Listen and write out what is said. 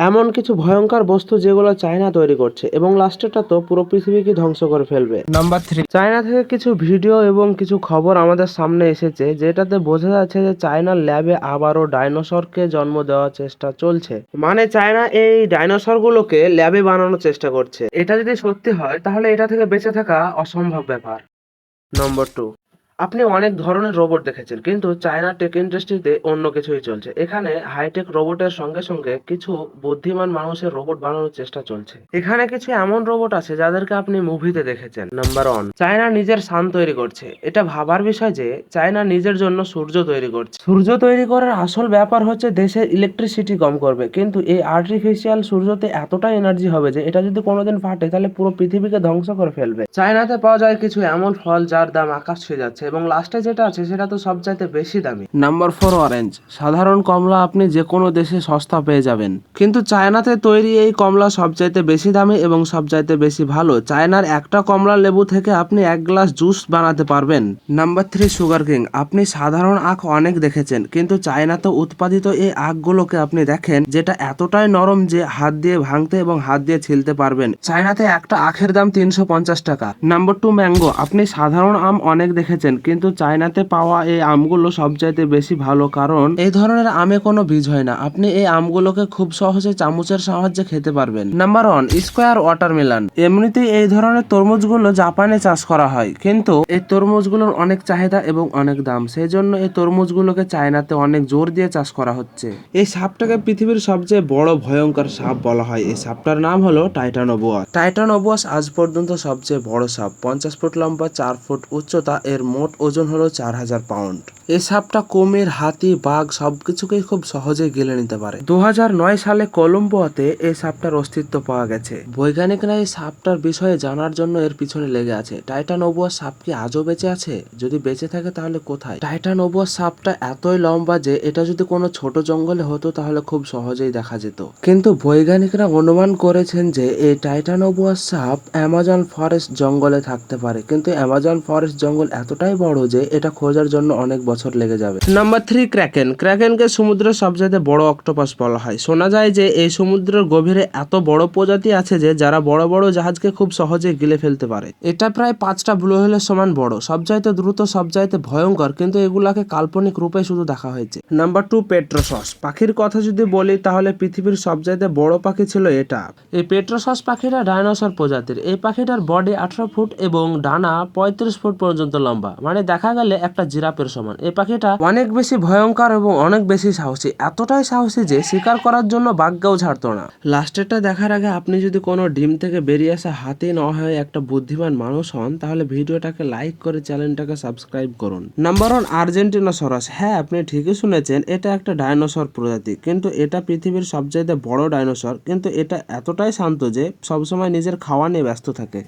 এমন কিছু ভয়ঙ্কর বস্তু যেগুলো চায়না তৈরি করছে এবং লাস্টেরটা তো পুরো পৃথিবীকে ধ্বংস করে ফেলবে। নাম্বার 3। চায়না থেকে কিছু ভিডিও এবং কিছু খবর আমাদের সামনে এসেছে যেটাতে বোঝা যাচ্ছে যে চায়নার ল্যাবে আবারও ডাইনোসরকে জন্ম দেওয়ার চেষ্টা চলছে। মানে চায়না এই ডাইনোসর গুলোকে ল্যাবে বানানোর চেষ্টা করছে। এটা যদি সত্যি হয় তাহলে এটা থেকে বেঁচে থাকা অসম্ভব ব্যাপার। নম্বর 2, আপনি অনেক ধরনের রোবট দেখেছেন কিন্তু চায়না টেক ইন্ডাস্ট্রিতে অন্য কিছুই চলছে। এখানে হাইটেক রোবটের সঙ্গে সঙ্গে কিছু বুদ্ধিমান মানুষের রোবট বানানোর চেষ্টা চলছে। এখানে কিছু এমন রোবট আছে যাদেরকে আপনি মুভিতে দেখেছেন। নাম্বার 1, চায়না নিজের সান তৈরি করছে। এটা ভাবার বিষয় যে চায়না নিজের জন্য সূর্য তৈরি করছে। সূর্য তৈরি করার আসল ব্যাপার হচ্ছে দেশের ইলেকট্রিসিটি কম করবে, কিন্তু এই আর্টিফিশিয়াল সূর্যতে এতটা এনার্জি হবে যে এটা যদি কোনোদিন ফাটে তাহলে পুরো পৃথিবীকে ধ্বংস করে ফেলবে। চায়নাতে পাওয়া যায় কিছু এমন ফল যার দাম আকাশ ছুঁয়ে যাচ্ছে এবং লাস্টে যেটা আছে সেটা তো সবচাইতে বেশি দামি। Number 4, orange. সাধারণ কমলা আপনি যে কোনো দেশে সস্তা পেয়ে যাবেন, কিন্তু চায়নাতে তৈরি এই কমলা সবচাইতে বেশি দামি এবং সবচাইতে বেশি ভালো। চায়নার একটা কমলা লেবু থেকে আপনি 1 গ্লাস জুস বানাতে পারবেন। Number 3, sugar king. আপনি সাধারণ আখ অনেক দেখেছেন, কিন্তু চায়নাতে উৎপাদিত এই আখগুলোকে আপনি দেখেন যেটা এতটাই নরম যে হাত দিয়ে ভাঙতে এবং হাত দিয়ে ছিলতে পারবেন। চায়নাতে একটা আখের দাম 350 টাকা। Number 2, mango. আপনি সাধারণ আম অনেক দেখেছেন, কিন্তু চায়নাতে পাওয়া এই আমগুলো সবচাইতে বেশি ভালো, কারণ এই ধরনের আমে কোনো বীজ হয় না। আপনি এই আমগুলোকে খুব সহজে চামচের সাহায্যে খেতে পারবেন। Number 1, square watermelon. এমনিতেই এই ধরনের তরমুজগুলো জাপানে চাষ করা হয়, কিন্তু এই তরমুজগুলোর অনেক চাহিদা এবং অনেক দাম, সেই জন্য এই তরমুজগুলোকে চায়নাতে অনেক জোর দিয়ে চাষ করা হচ্ছে। এই সাপটাকে পৃথিবীর সবচেয়ে বড় ভয়ঙ্কর সাপ বলা হয়। এই সাপটার নাম হলো টাইটানোবোয়াস। টাইটানোবোয়াস আজ পর্যন্ত সবচেয়ে বড় সাপ। 50 ফুট লম্বা, 4 ফুট উচ্চতা। এর মোট ওজন হলো 4000 পাউন্ড। এই সাপটা কুমির, হাতি, বাঘ সবকিছুকেই খুব সহজেই গিলে নিতে পারে। 2009 সালে কলম্বোতে এই সাপটার অস্তিত্ব পাওয়া গেছে। বৈজ্ঞানিকরা এই সাপটার বিষয়ে জানার জন্য এর পিছনে লেগে আছে। টাইটানোবোয়াস সাপ কি আজও বেঁচে আছে? যদি বেঁচে থাকে তাহলে কোথায়? টাইটানোবোয়াস সাপটা এতই লম্বা যে এটা যদি কোনো ছোট জঙ্গলে হতো তাহলে খুব সহজেই দেখা যেত, কিন্তু বৈজ্ঞানিকরা অনুমান করেছেন যে এই টাইটানোবোয়াস সাপ অ্যামাজন ফরেস্ট জঙ্গলে থাকতে পারে, কিন্তু অ্যামাজন ফরেস্ট জঙ্গল এতটাই বড় যে এটা খোঁজার জন্য অনেক বছর লেগে যাবে। Number 3, kraken. ক্র্যাকেনকে সমুদ্রের সবচেয়ে বড় অক্টোপাস বলা হয়। শোনা যায় যে এই সমুদ্রের গভীরে এত বড় প্রজাতি আছে যে যারা বড় বড় জাহাজকে খুব সহজে গিলে ফেলতে পারে। এটা প্রায় 5টা ব্লু হোলের সমান বড়, সবচাইতে দ্রুত, সবচাইতে ভয়ঙ্কর, কিন্তু এগুলাকে কাল্পনিক রূপে শুধু দেখা হয়েছে। নাম্বার 2, পেট্রোসস। পাখির কথা যদি বলি তাহলে পৃথিবীর সবচাইতে বড় পাখি ছিল এটা। এই পেট্রোসস পাখিটা ডাইনোসর প্রজাতির। এই পাখিটার বডি 18 ফুট এবং ডানা 35 ফুট পর্যন্ত লম্বা, মানে দেখা গেলে একটা জিরাফের সমান। এই পাখিটা অনেক বেশি ভয়ঙ্কর এবং অনেক বেশি সাহসী, এতটাই সাহসী যে শিকার করার জন্য বাঘকেও ছাড়তো না। লাস্টেরটা দেখার আগে আপনি যদি কোনো ডিম থেকে বেরিয়ে আসা হাতি না হয়ে একটা বুদ্ধিমান মানুষ হন তাহলে ভিডিওটাকে লাইক করে চ্যানেলটাকে সাবস্ক্রাইব করুন। Number 1, Argentinosaurus. হ্যাঁ, আপনি ঠিকই শুনেছেন, এটা একটা ডাইনোসর প্রজাতি, কিন্তু এটা পৃথিবীর সবচেয়ে বড় ডাইনোসর, কিন্তু এটা এতটাই শান্ত যে সবসময় নিজের খাওয়া নিয়ে ব্যস্ত থাকে।